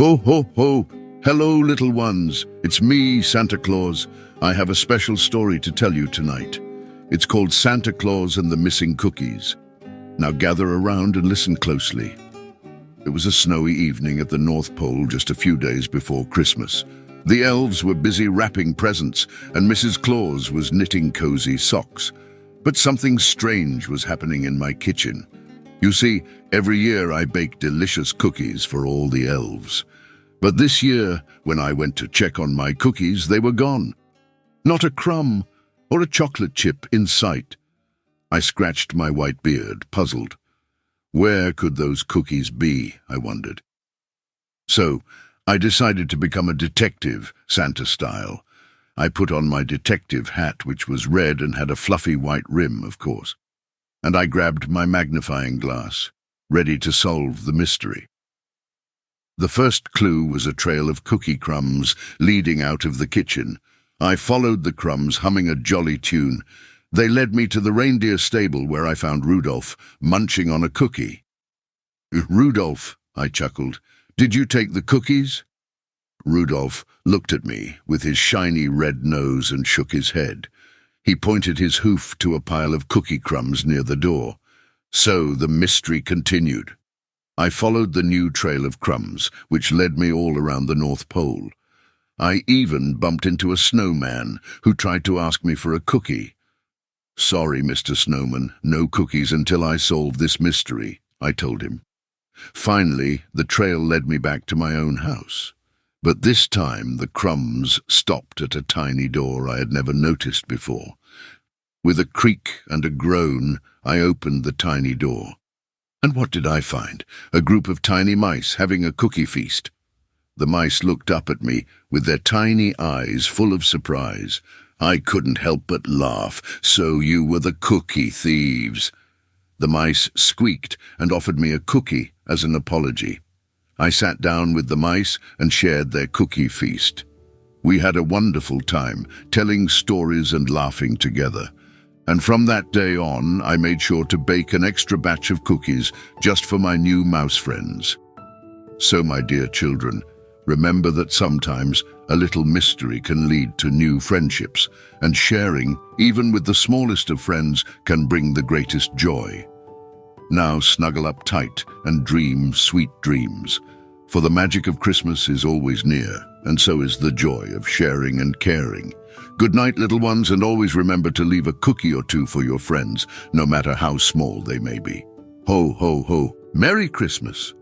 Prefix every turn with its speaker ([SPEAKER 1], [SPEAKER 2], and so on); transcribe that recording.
[SPEAKER 1] Ho, ho, ho! Hello, little ones. It's me, Santa Claus. I have a special story to tell you tonight. It's called Santa Claus and the Missing Cookies. Now gather around and listen closely. It was a snowy evening at the North Pole just a few days before Christmas. The elves were busy wrapping presents, and Mrs. Claus was knitting cozy socks. But something strange was happening in my kitchen. You see, every year I bake delicious cookies for all the elves. But this year, when I went to check on my cookies, they were gone. Not a crumb or a chocolate chip in sight. I scratched my white beard, puzzled. Where could those cookies be, I wondered. So, I decided to become a detective, Santa style. I put on my detective hat, which was red and had a fluffy white rim, of course. And I grabbed my magnifying glass, ready to solve the mystery. The first clue was a trail of cookie crumbs leading out of the kitchen. I followed the crumbs, humming a jolly tune. They led me to the reindeer stable where I found Rudolph munching on a cookie. "Rudolph," I chuckled, "did you take the cookies?" Rudolph looked at me with his shiny red nose and shook his head. He pointed his hoof to a pile of cookie crumbs near the door. So the mystery continued. I followed the new trail of crumbs, which led me all around the North Pole. I even bumped into a snowman who tried to ask me for a cookie. "Sorry, Mr. Snowman, no cookies until I solve this mystery," I told him. Finally, the trail led me back to my own house. But this time the crumbs stopped at a tiny door I had never noticed before. With a creak and a groan, I opened the tiny door. And what did I find? A group of tiny mice having a cookie feast. The mice looked up at me with their tiny eyes full of surprise. I couldn't help but laugh. "So you were the cookie thieves." The mice squeaked and offered me a cookie as an apology. I sat down with the mice and shared their cookie feast. We had a wonderful time, telling stories and laughing together. And from that day on, I made sure to bake an extra batch of cookies just for my new mouse friends. So, my dear children, remember that sometimes a little mystery can lead to new friendships, and sharing, even with the smallest of friends, can bring the greatest joy. Now snuggle up tight and dream sweet dreams, for the magic of Christmas is always near, and so is the joy of sharing and caring. Good night, little ones, and always remember to leave a cookie or two for your friends, no matter how small they may be. Ho, ho, ho. Merry Christmas!